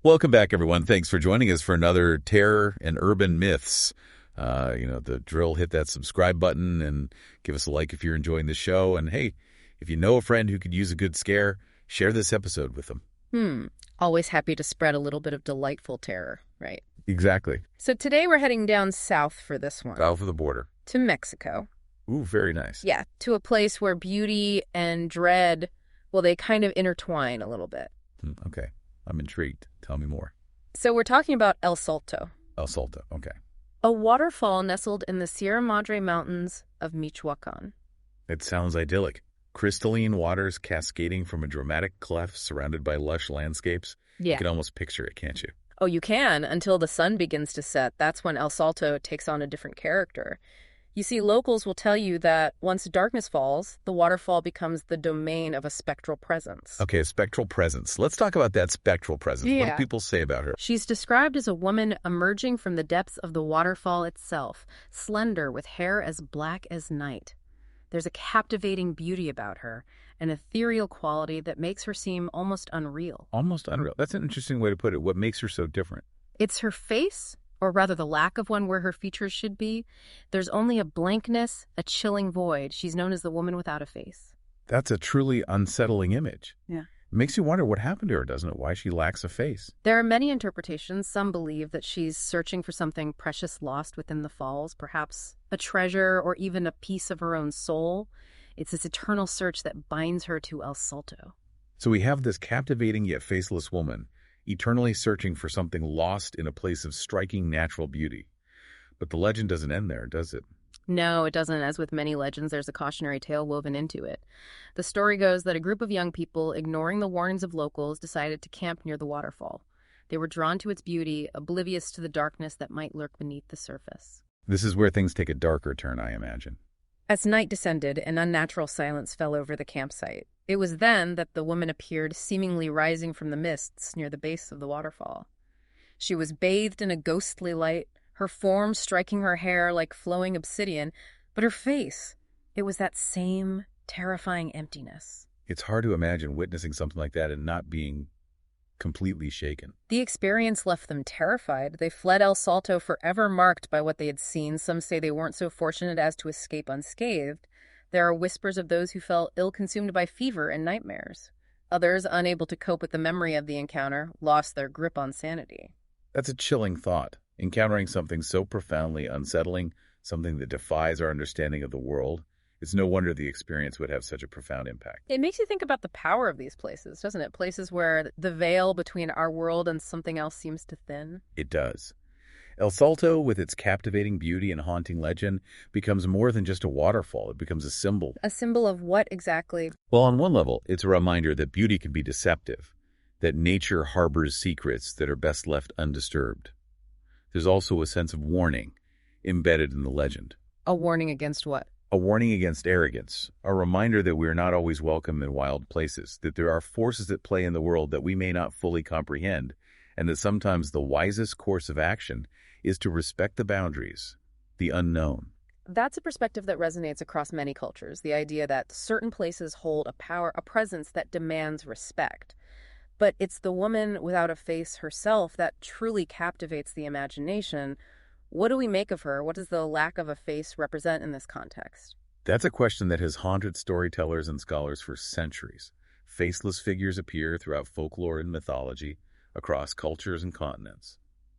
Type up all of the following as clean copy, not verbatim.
Welcome back, everyone. Thanks for joining us for another Terror and Urban Myths. The drill, hit that subscribe button and give us a like if you're enjoying the show. And hey, if you know a friend who could use a good scare, share this episode with them. Always happy to spread a little bit of delightful terror, right? Exactly. So today we're heading down south for this one. South of the border. To Mexico. Ooh, very nice. Yeah, to a place where beauty and dread, well, they kind of intertwine a little bit. Okay. I'm intrigued. Tell me more. So we're talking about El Salto. El Salto, okay. A waterfall nestled in the Sierra Madre mountains of Michoacán. It sounds idyllic. Crystalline waters cascading from a dramatic cleft surrounded by lush landscapes. Yeah. You can almost picture it, can't you? Oh, you can, until the sun begins to set. That's when El Salto takes on a different character. You see, locals will tell you that once darkness falls, the waterfall becomes the domain of a spectral presence. Okay, a spectral presence. Let's talk about that spectral presence. Yeah. What do people say about her? She's described as a woman emerging from the depths of the waterfall itself, slender with hair as black as night. There's a captivating beauty about her, an ethereal quality that makes her seem almost unreal. Almost unreal. That's an interesting way to put it. What makes her so different? It's her face, or rather the lack of one where her features should be. There's only a blankness, a chilling void. She's known as the woman without a face. That's a truly unsettling image. Yeah. It makes you wonder what happened to her, doesn't it? Why she lacks a face. There are many interpretations. Some believe that she's searching for something precious lost within the falls, perhaps a treasure or even a piece of her own soul. It's this eternal search that binds her to El Salto. So we have this captivating yet faceless woman, eternally searching for something lost in a place of striking natural beauty. But the legend doesn't end there, does it? No, it doesn't. As with many legends, there's a cautionary tale woven into it. The story goes that a group of young people, ignoring the warnings of locals, decided to camp near the waterfall. They were drawn to its beauty, oblivious to the darkness that might lurk beneath the surface. This is where things take a darker turn, I imagine. As night descended, an unnatural silence fell over the campsite. It was then that the woman appeared, seemingly rising from the mists near the base of the waterfall. She was bathed in a ghostly light, her form striking her hair like flowing obsidian, but her face, it was that same terrifying emptiness. It's hard to imagine witnessing something like that and not being completely shaken. The experience left them terrified. They fled El Salto, forever marked by what they had seen. Some say they weren't so fortunate as to escape unscathed. There are whispers of those who felt ill-consumed by fever and nightmares. Others, unable to cope with the memory of the encounter, lost their grip on sanity. That's a chilling thought. Encountering something so profoundly unsettling, something that defies our understanding of the world, it's no wonder the experience would have such a profound impact. It makes you think about the power of these places, doesn't it? Places where the veil between our world and something else seems to thin. It does. El Salto, with its captivating beauty and haunting legend, becomes more than just a waterfall. It becomes a symbol. A symbol of what exactly? Well, on one level, it's a reminder that beauty can be deceptive, that nature harbors secrets that are best left undisturbed. There's also a sense of warning embedded in the legend. A warning against what? A warning against arrogance, a reminder that we are not always welcome in wild places, that there are forces at play in the world that we may not fully comprehend, and that sometimes the wisest course of action is to respect the boundaries, the unknown. That's a perspective that resonates across many cultures, the idea that certain places hold a power, a presence that demands respect. But it's the woman without a face herself that truly captivates the imagination. What do we make of her? What does the lack of a face represent in this context? That's a question that has haunted storytellers and scholars for centuries. Faceless figures appear throughout folklore and mythology, across cultures and continents.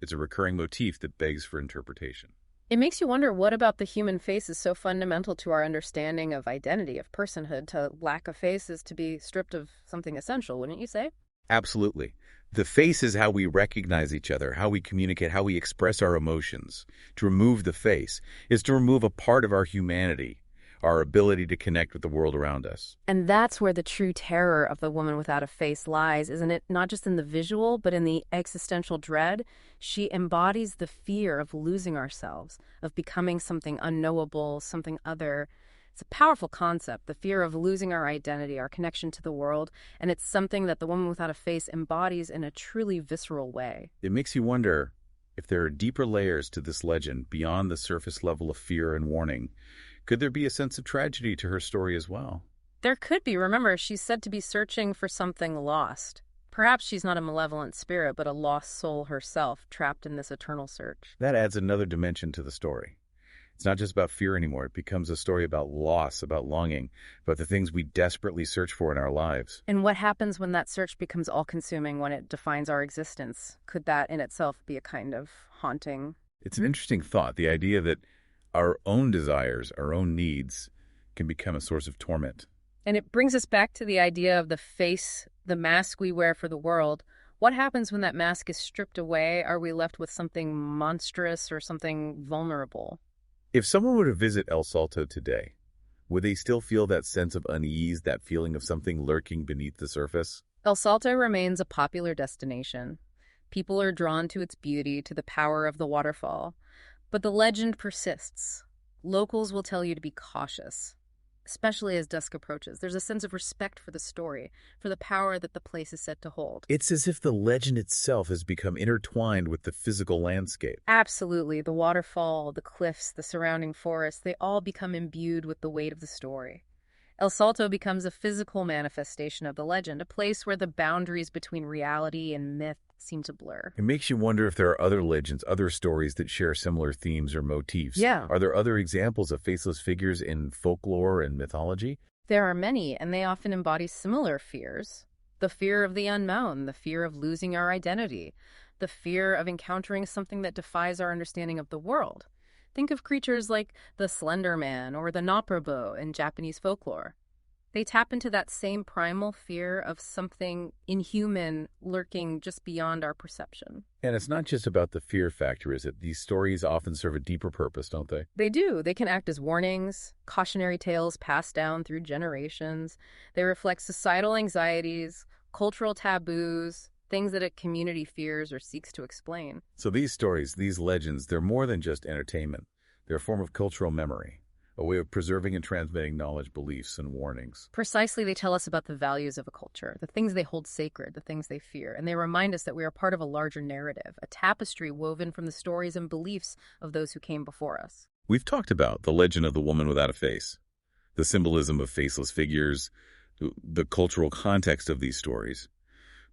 It's a recurring motif that begs for interpretation. It makes you wonder, what about the human face is so fundamental to our understanding of identity, of personhood? To lack a face is to be stripped of something essential, wouldn't you say? Absolutely. The face is how we recognize each other, how we communicate, how we express our emotions. To remove the face is to remove a part of our humanity, our ability to connect with the world around us. And that's where the true terror of the woman without a face lies, isn't it? Not just in the visual, but in the existential dread. She embodies the fear of losing ourselves, of becoming something unknowable, something other. It's a powerful concept, the fear of losing our identity, our connection to the world, and it's something that the woman without a face embodies in a truly visceral way. It makes you wonder if there are deeper layers to this legend beyond the surface level of fear and warning. Could there be a sense of tragedy to her story as well? There could be. Remember, she's said to be searching for something lost. Perhaps she's not a malevolent spirit, but a lost soul herself, trapped in this eternal search. That adds another dimension to the story. It's not just about fear anymore. It becomes a story about loss, about longing, about the things we desperately search for in our lives. And what happens when that search becomes all-consuming, when it defines our existence? Could that in itself be a kind of haunting? It's an interesting thought, the idea that our own desires, our own needs, can become a source of torment. And it brings us back to the idea of the face, the mask we wear for the world. What happens when that mask is stripped away? Are we left with something monstrous or something vulnerable? If someone were to visit El Salto today, would they still feel that sense of unease, that feeling of something lurking beneath the surface? El Salto remains a popular destination. People are drawn to its beauty, to the power of the waterfall. But the legend persists. Locals will tell you to be cautious, especially as dusk approaches. There's a sense of respect for the story, for the power that the place is said to hold. It's as if the legend itself has become intertwined with the physical landscape. Absolutely. The waterfall, the cliffs, the surrounding forests, they all become imbued with the weight of the story. El Salto becomes a physical manifestation of the legend, a place where the boundaries between reality and myth seem to blur. It makes you wonder if there are other legends, other stories that share similar themes or motifs. Yeah. Are there other examples of faceless figures in folklore and mythology? There are many, and they often embody similar fears. The fear of the unknown, the fear of losing our identity, the fear of encountering something that defies our understanding of the world. Think of creatures like the Slender Man or the Naprabo in Japanese folklore. They tap into that same primal fear of something inhuman lurking just beyond our perception. And it's not just about the fear factor, is it? These stories often serve a deeper purpose, don't they? They do. They can act as warnings, cautionary tales passed down through generations. They reflect societal anxieties, cultural taboos, things that a community fears or seeks to explain. So these stories, these legends, they're more than just entertainment. They're a form of cultural memory, a way of preserving and transmitting knowledge, beliefs, and warnings. Precisely, they tell us about the values of a culture, the things they hold sacred, the things they fear, and they remind us that we are part of a larger narrative, a tapestry woven from the stories and beliefs of those who came before us. We've talked about the legend of the woman without a face, the symbolism of faceless figures, the cultural context of these stories.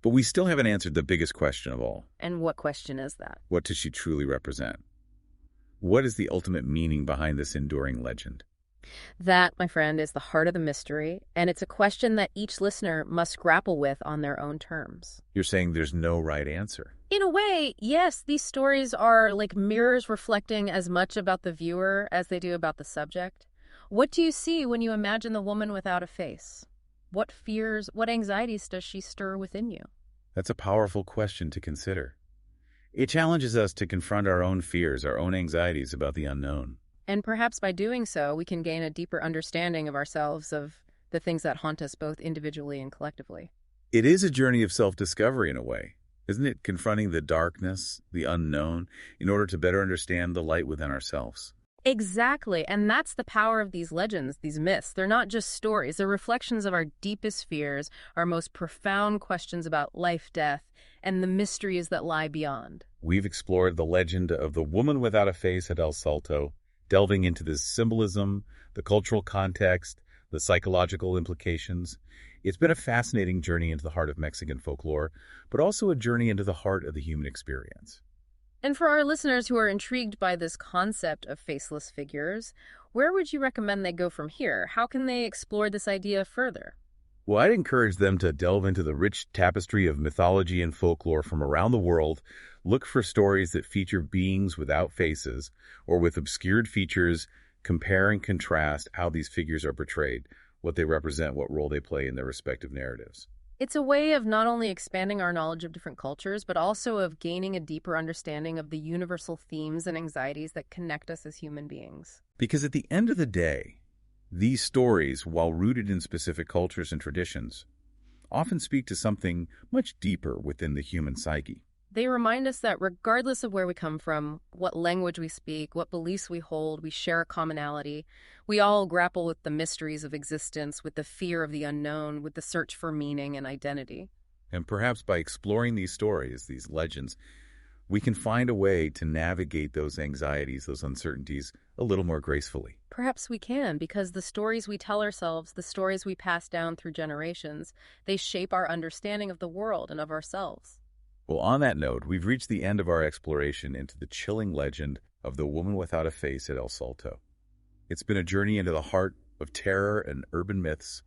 But we still haven't answered the biggest question of all. And what question is that? What does she truly represent? What is the ultimate meaning behind this enduring legend? That, my friend, is the heart of the mystery, and it's a question that each listener must grapple with on their own terms. You're saying there's no right answer. In a way, yes, these stories are like mirrors reflecting as much about the viewer as they do about the subject. What do you see when you imagine the woman without a face? What fears, what anxieties does she stir within you? That's a powerful question to consider. It challenges us to confront our own fears, our own anxieties about the unknown. And perhaps by doing so, we can gain a deeper understanding of ourselves, of the things that haunt us both individually and collectively. It is a journey of self-discovery in a way, isn't it? Confronting the darkness, the unknown, in order to better understand the light within ourselves. Exactly, and that's the power of these legends, these myths. They're not just stories, they're reflections of our deepest fears, our most profound questions about life, death, and the mysteries that lie beyond. We've explored the legend of the woman without a face at El Salto, delving into the symbolism, the cultural context, the psychological implications. It's been a fascinating journey into the heart of Mexican folklore, but also a journey into the heart of the human experience. And for our listeners who are intrigued by this concept of faceless figures, where would you recommend they go from here? How can they explore this idea further? Well, I'd encourage them to delve into the rich tapestry of mythology and folklore from around the world, look for stories that feature beings without faces or with obscured features, compare and contrast how these figures are portrayed, what they represent, what role they play in their respective narratives. It's a way of not only expanding our knowledge of different cultures, but also of gaining a deeper understanding of the universal themes and anxieties that connect us as human beings. Because at the end of the day, these stories, while rooted in specific cultures and traditions, often speak to something much deeper within the human psyche. They remind us that regardless of where we come from, what language we speak, what beliefs we hold, we share a commonality. We all grapple with the mysteries of existence, with the fear of the unknown, with the search for meaning and identity. And perhaps by exploring these stories, these legends, we can find a way to navigate those anxieties, those uncertainties, a little more gracefully. Perhaps we can, because the stories we tell ourselves, the stories we pass down through generations, they shape our understanding of the world and of ourselves. Well, on that note, we've reached the end of our exploration into the chilling legend of the woman without a face at El Salto. It's been a journey into the heart of terror and urban myths,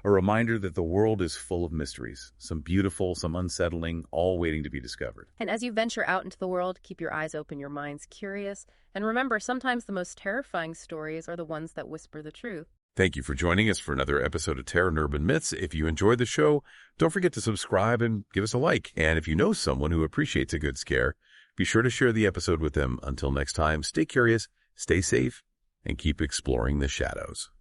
a reminder that the world is full of mysteries, some beautiful, some unsettling, all waiting to be discovered. And as you venture out into the world, keep your eyes open, your minds curious, and remember, sometimes the most terrifying stories are the ones that whisper the truth. Thank you for joining us for another episode of Terror and Urban Myths. If you enjoyed the show, don't forget to subscribe and give us a like. And if you know someone who appreciates a good scare, be sure to share the episode with them. Until next time, stay curious, stay safe, and keep exploring the shadows.